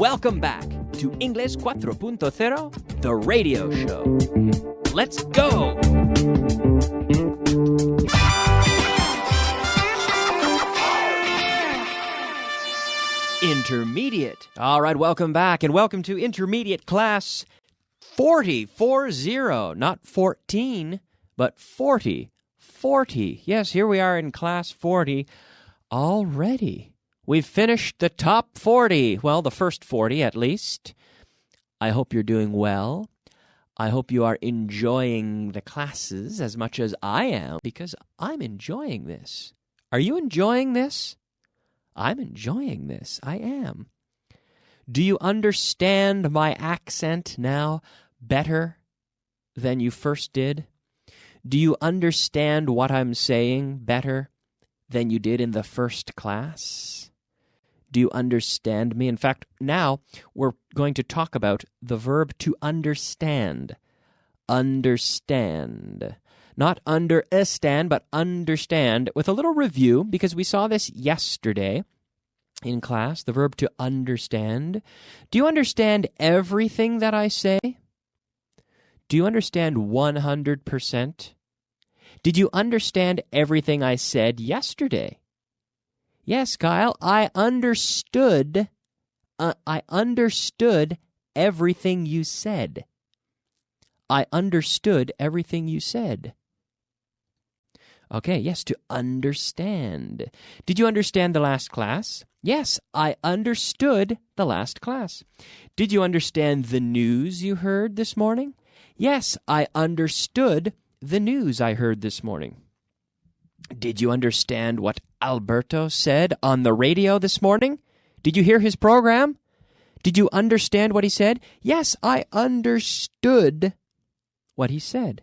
Welcome back to English 4.0, the radio show. Let's go! Intermediate. All right, welcome back, and welcome to Intermediate Class 40, 40, not 14, but 40, 40. Yes, here we are in Class 40 already. We've finished the top 40, well, the first 40 at least. I hope you're doing well. I hope you are enjoying the classes as much as I am, because I'm enjoying this. Are you enjoying this? I'm enjoying this. I am. Do you understand my accent now better than you first did? Do you understand what I'm saying better than you did in the first class? Do you understand me? In fact, now we're going to talk about the verb to understand. Understand. Not understand, but understand, with a little review, because we saw this yesterday in class, the verb to understand. Do you understand everything that I say? Do you understand 100%? Did you understand everything I said yesterday? Yes, Kyle, I understood everything you said. I understood everything you said. Okay, yes, to understand. Did you understand the last class? Yes, I understood the last class. Did you understand the news you heard this morning? Yes, I understood the news I heard this morning. Did you understand what Alberto said on the radio this morning? Did you hear his program? Did you understand what he said? Yes, I understood what he said.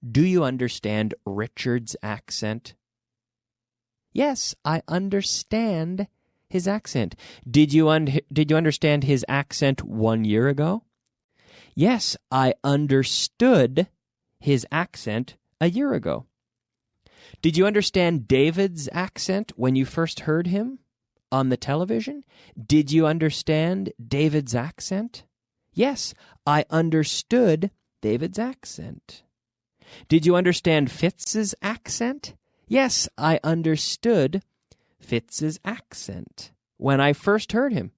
Do you understand Richard's accent? Yes, I understand his accent. Did you understand his accent 1 year ago? Yes, I understood his accent a year ago. Did you understand David's accent when you first heard him on the television? Did you understand David's accent? Yes, I understood David's accent. Did you understand Fitz's accent? Yes, I understood Fitz's accent when I first heard him,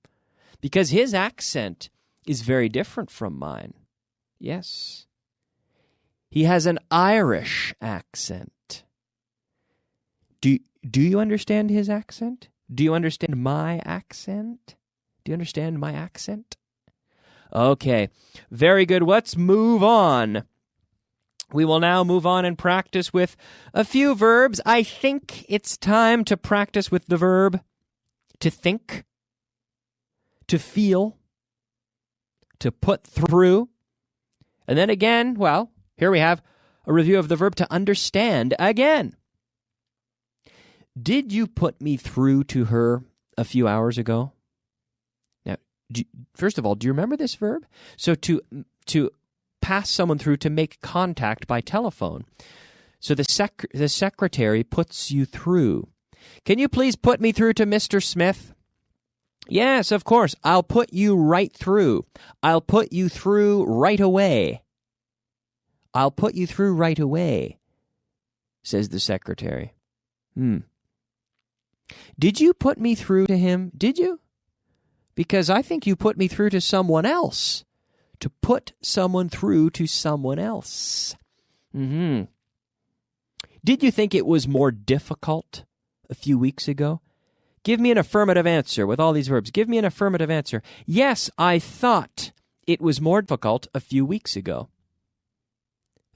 because his accent is very different from mine. Yes. He has an Irish accent. Do you understand his accent? Do you understand my accent? Do you understand my accent? Okay, very good. Let's move on. We will now move on and practice with a few verbs. I think it's time to practice with the verb to think, to feel, to put through. And then again, well, here we have a review of the verb to understand again. Did you put me through to her a few hours ago? Now, first of all, do you remember this verb? So to pass someone through, to make contact by telephone. So the secretary puts you through. Can you please put me through to Mr. Smith? Yes, of course. I'll put you right through. I'll put you through right away. I'll put you through right away, says the secretary. Did you put me through to him? Did you? Because I think you put me through to someone else. To put someone through to someone else. Did you think it was more difficult a few weeks ago? Give me an affirmative answer with all these verbs. Give me an affirmative answer. Yes, I thought it was more difficult a few weeks ago.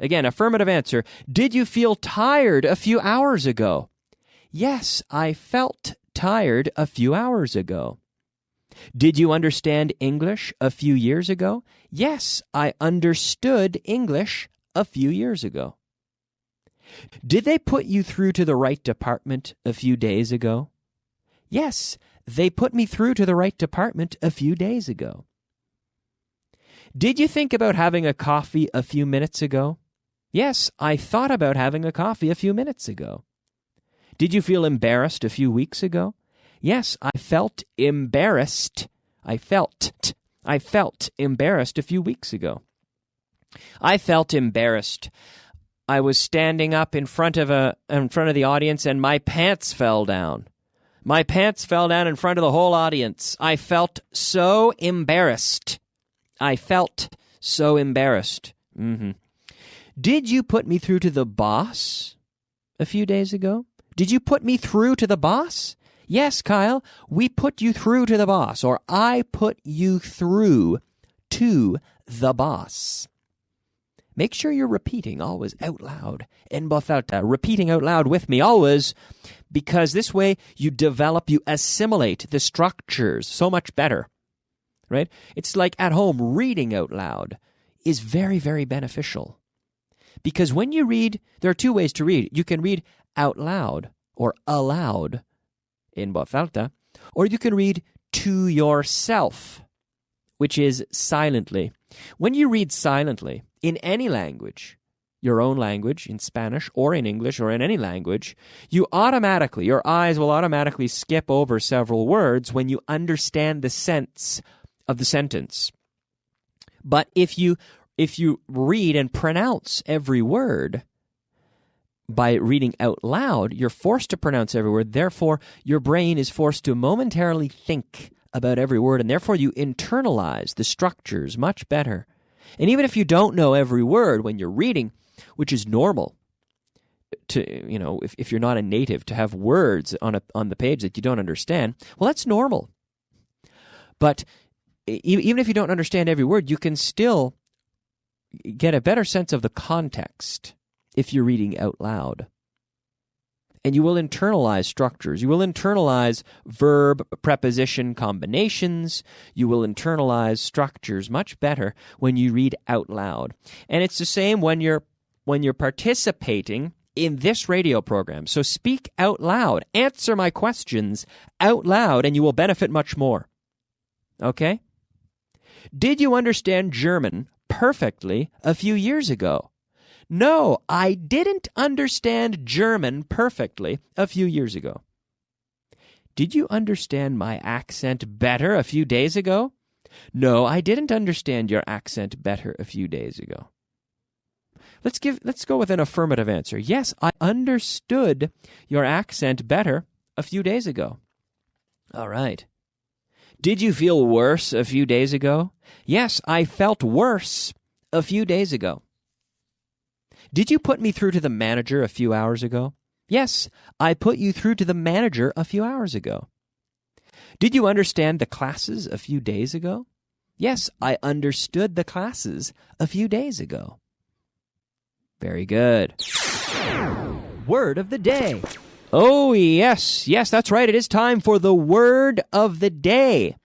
Again, affirmative answer. Did you feel tired a few hours ago? Yes, I felt tired a few hours ago. Did you understand English a few years ago? Yes, I understood English a few years ago. Did they put you through to the right department a few days ago? Yes, they put me through to the right department a few days ago. Did you think about having a coffee a few minutes ago? Yes, I thought about having a coffee a few minutes ago. Did you feel embarrassed a few weeks ago? Yes, I felt embarrassed I felt embarrassed a few weeks ago. I felt embarrassed. I was standing up in front of the audience and my pants fell down. My pants fell down in front of the whole audience. I felt so embarrassed. Mm-hmm. Did you put me through to the boss a few days ago? Did you put me through to the boss? Yes, Kyle, we put you through to the boss, or I put you through to the boss. Make sure you're repeating always out loud, en voz alta, repeating out loud with me always, because this way you assimilate the structures so much better, right? It's like at home, reading out loud is very, very beneficial. Because when you read, there are two ways to read. You can read out loud or aloud, en voz alta, or you can read to yourself, which is silently. When you read silently, in any language, your own language, in Spanish or in English or in any language, your eyes will automatically skip over several words when you understand the sense of the sentence. But if you read and pronounce every word by reading out loud, you're forced to pronounce every word. Therefore, your brain is forced to momentarily think about every word, and therefore you internalize the structures much better. And even if you don't know every word when you're reading, which is normal, if you're not a native, to have words on the page that you don't understand, well, that's normal. But even if you don't understand every word, you can still get a better sense of the context if you're reading out loud. And you will internalize structures. You will internalize verb preposition combinations. You will internalize structures much better when you read out loud. And it's the same when you're participating in this radio program. So speak out loud. Answer my questions out loud, and you will benefit much more. Okay? Did you understand German perfectly a few years ago? No, I didn't understand German perfectly a few years ago. Did you understand my accent better a few days ago? No, I didn't understand your accent better a few days ago. Let's go with an affirmative answer. Yes, I understood your accent better a few days ago. All right. Did you feel worse a few days ago? Yes, I felt worse a few days ago. Did you put me through to the manager a few hours ago? Yes, I put you through to the manager a few hours ago. Did you understand the classes a few days ago? Yes, I understood the classes a few days ago. Very good. Word of the day. Oh, yes, that's right. It is time for the word of the day.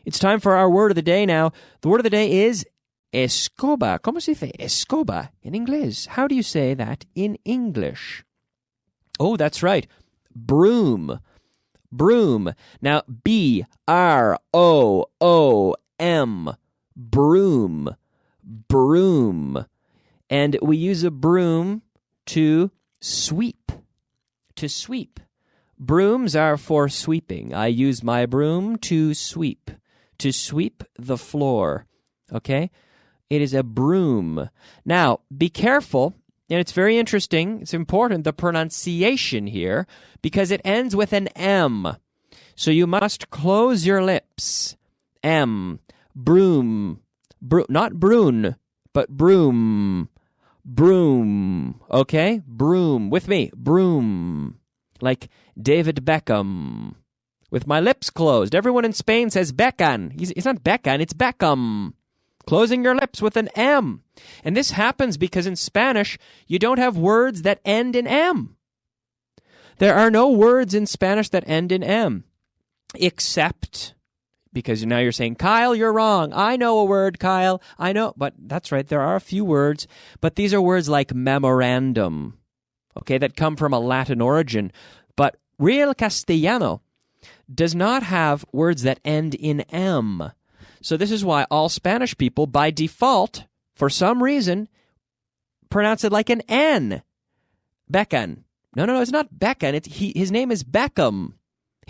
It's time for our word of the day now. The word of the day is escoba. ¿Cómo se dice escoba in English? How do you say that in English? Oh, that's right. Broom. Broom. Now, B-R-O-O-M. Broom. Broom. And we use a broom to sweep. To sweep. Brooms are for sweeping. I use my broom to sweep. To sweep the floor. Okay? It is a broom. Now, be careful, and it's very interesting, it's important, the pronunciation here, because it ends with an M. So you must close your lips. M. Broom. Not broon, but broom. Broom. Okay? Broom. With me. Broom. Like David Beckham. With my lips closed. Everyone in Spain says Beckham. It's not Beckham, it's Beckham. Closing your lips with an M. And this happens because in Spanish, you don't have words that end in M. There are no words in Spanish that end in M. Except, because now you're saying, Kyle, you're wrong. I know a word, Kyle. I know, but that's right. There are a few words, but these are words like memorandum, okay, that come from a Latin origin. But real Castellano does not have words that end in M. So this is why all Spanish people, by default, for some reason, pronounce it like an N. Beckham. No, it's not Beckham. His name is Beckham.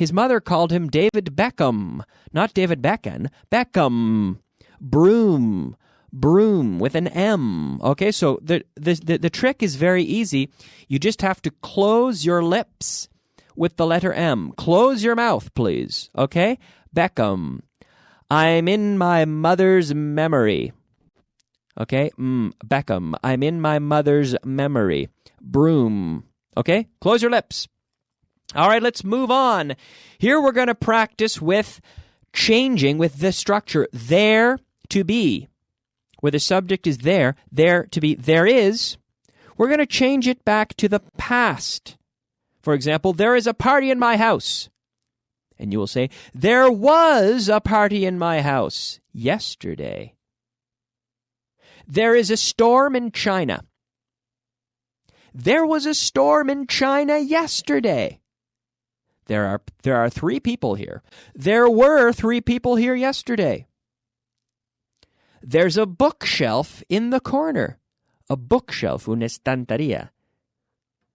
His mother called him David Beckham, not David Beckham. Beckham. Broom. Broom with an M. Okay, so the trick is very easy. You just have to close your lips with the letter M. Close your mouth, please. Okay? Beckham. I'm in my mother's memory. Okay? Beckham. I'm in my mother's memory. Broom. Okay? Close your lips. All right, let's move on. Here we're going to practice with changing with the structure there to be. Where the subject is there to be, there is. We're going to change it back to the past. For example, there is a party in my house. And you will say, there was a party in my house yesterday. There is a storm in China. There was a storm in China yesterday. There are 3 people here. There were 3 people here yesterday. There's a bookshelf in the corner. A bookshelf, una estantería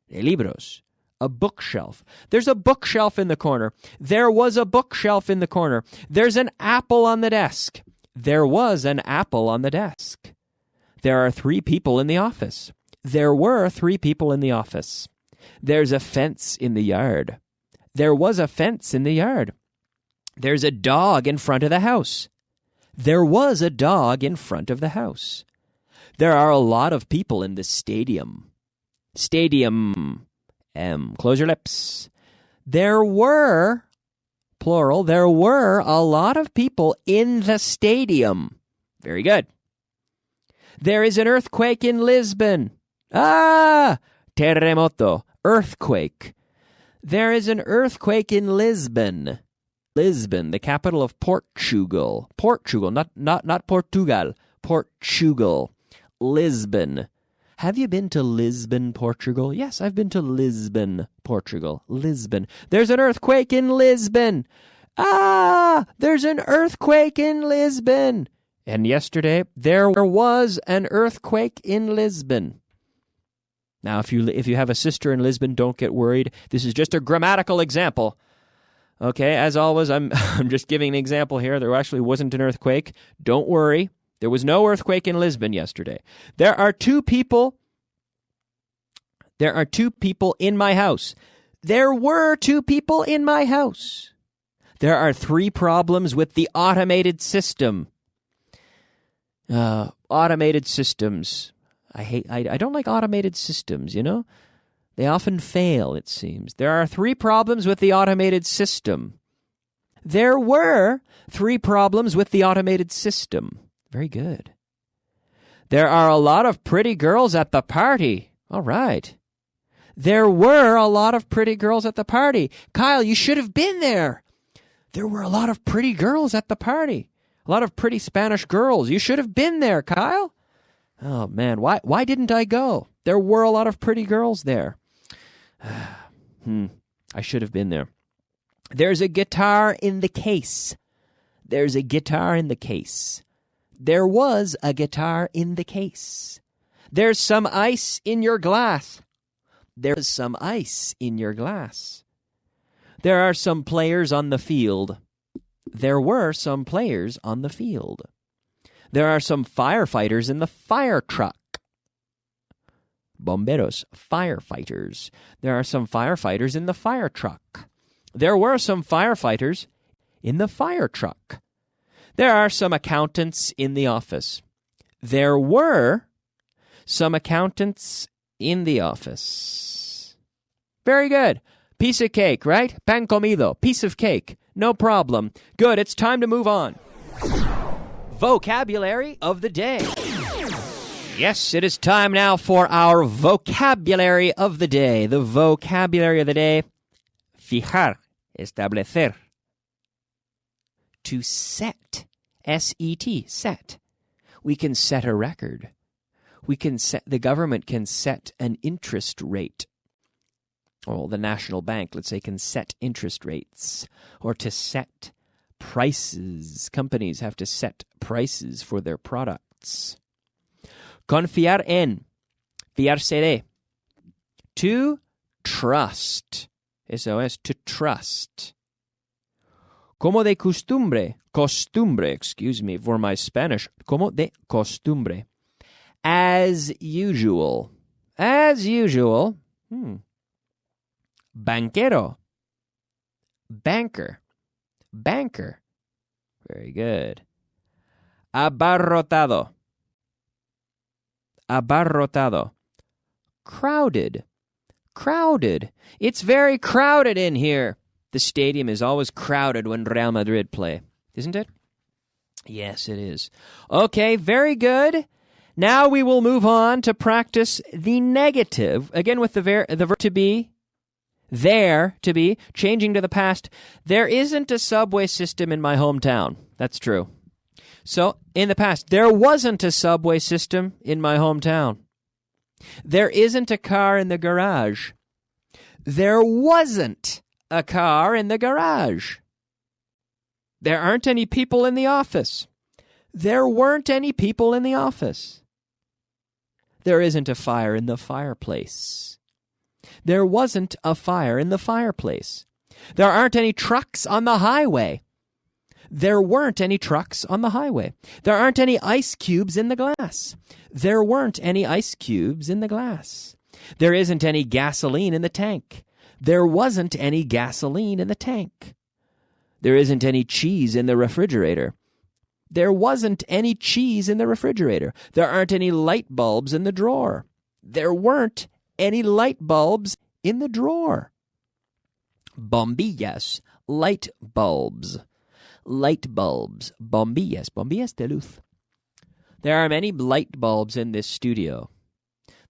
de libros. A bookshelf. There's a bookshelf in the corner. There was a bookshelf in the corner. There's an apple on the desk. There was an apple on the desk. There are 3 people in the office. There were 3 people in the office. There's a fence in the yard. There was a fence in the yard. There's a dog in front of the house. There was a dog in front of the house. There are a lot of people in the stadium. Stadium. Close your lips. There were, plural, there were a lot of people in the stadium. Very good. There is an earthquake in Lisbon. Terremoto. Earthquake. There is an earthquake in Lisbon. Lisbon, the capital of Portugal. Portugal, not Portugal. Portugal. Lisbon. Have you been to Lisbon, Portugal? Yes, I've been to Lisbon, Portugal. Lisbon. There's an earthquake in Lisbon. There's an earthquake in Lisbon. And yesterday, there was an earthquake in Lisbon. Now, if you have a sister in Lisbon, don't get worried. This is just a grammatical example. Okay, as always, I'm just giving an example here. There actually wasn't an earthquake. Don't worry. There was no earthquake in Lisbon yesterday. There are 2 people. There are 2 people in my house. There were 2 people in my house. There are 3 problems with the automated system. Automated systems. I don't like automated systems, you know? They often fail, it seems. There are 3 problems with the automated system. There were 3 problems with the automated system. Very good. There are a lot of pretty girls at the party. All right. There were a lot of pretty girls at the party. Kyle, you should have been there. There were a lot of pretty girls at the party. A lot of pretty Spanish girls. You should have been there, Kyle. Oh, man, why didn't I go? There were a lot of pretty girls there. I should have been there. There's a guitar in the case. There's a guitar in the case. There was a guitar in the case. There's some ice in your glass. There's some ice in your glass. There are some players on the field. There were some players on the field. There are some firefighters in the fire truck. Bomberos, firefighters. There are some firefighters in the fire truck. There were some firefighters in the fire truck. There are some accountants in the office. There were some accountants in the office. Very good. Piece of cake, right? Pan comido. Piece of cake. No problem. Good. It's time to move on. Vocabulary of the day. Yes, it is time now for our vocabulary of the day. The vocabulary of the day. Fijar, establecer. To set. S-E-T, set. We can set a record. The government can set an interest rate. Or the national bank, let's say, can set interest rates. Or to set prices. Companies have to set prices for their products. Confiar en. Fiarse de. To trust. Eso es, to trust. Como de costumbre. Costumbre, excuse me for my Spanish. Como de costumbre. As usual. As usual. Banquero. Banker. Banker. Very good. Abarrotado. Abarrotado. Crowded. Crowded. It's very crowded in here. The stadium is always crowded when Real Madrid play, isn't it? Yes, it is. Okay, very good. Now we will move on to practice the negative. Again, with the verb to be, there to be, changing to the past. There isn't a subway system in my hometown. That's true. So, in the past, there wasn't a subway system in my hometown. There isn't a car in the garage. There wasn't a car in the garage. There aren't any people in the office. There weren't any people in the office. There isn't a fire in the fireplace. There wasn't a fire in the fireplace. There aren't any trucks on the highway. There weren't any trucks on the highway. There aren't any ice cubes in the glass. There weren't any ice cubes in the glass. There isn't any gasoline in the tank. There wasn't any gasoline in the tank. There isn't any cheese in the refrigerator. There wasn't any cheese in the refrigerator. There aren't any light bulbs in the drawer. There weren't any light bulbs in the drawer. Bombillas, light bulbs. Light bulbs. Bombillas. Bombillas de luz. There are many light bulbs in this studio.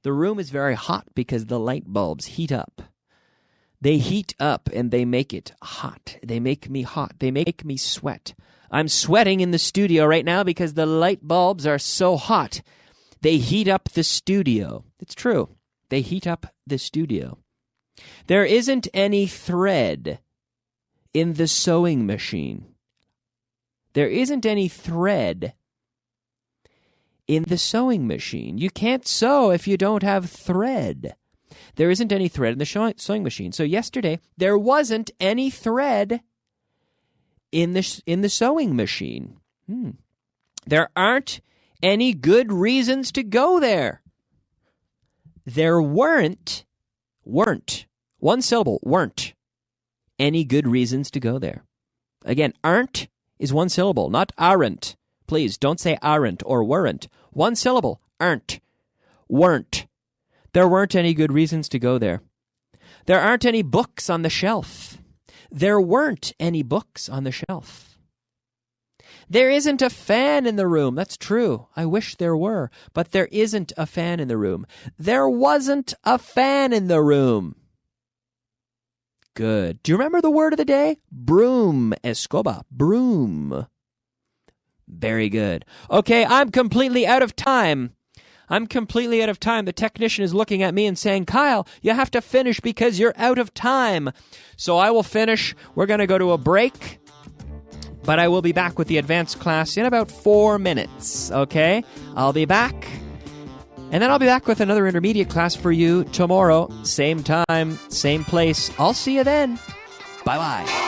The room is very hot because the light bulbs heat up. They heat up and they make it hot. They make me hot. They make me sweat. I'm sweating in the studio right now because the light bulbs are so hot. They heat up the studio. It's true. They heat up the studio. There isn't any thread in the sewing machine. There isn't any thread in the sewing machine. You can't sew if you don't have thread. There isn't any thread in the sewing machine. So yesterday, there wasn't any thread in the sewing machine. There aren't any good reasons to go there. There weren't, one syllable, weren't any good reasons to go there. Again, aren't is one syllable, not aren't. Please don't say aren't or weren't. One syllable, aren't, weren't. There weren't any good reasons to go there. There aren't any books on the shelf. There weren't any books on the shelf. There isn't a fan in the room. That's true. I wish there were, but there isn't a fan in the room. There wasn't a fan in the room. Good. Do you remember the word of the day? Broom. Escoba. Broom. Very good. Okay, I'm completely out of time. The technician is looking at me and saying, Kyle, you have to finish because you're out of time. So I will finish. We're going to go to a break, but I will be back with the advanced class in about 4 minutes, okay? I'll be back, and then I'll be back with another intermediate class for you tomorrow. Same time, same place. I'll see you then. Bye-bye.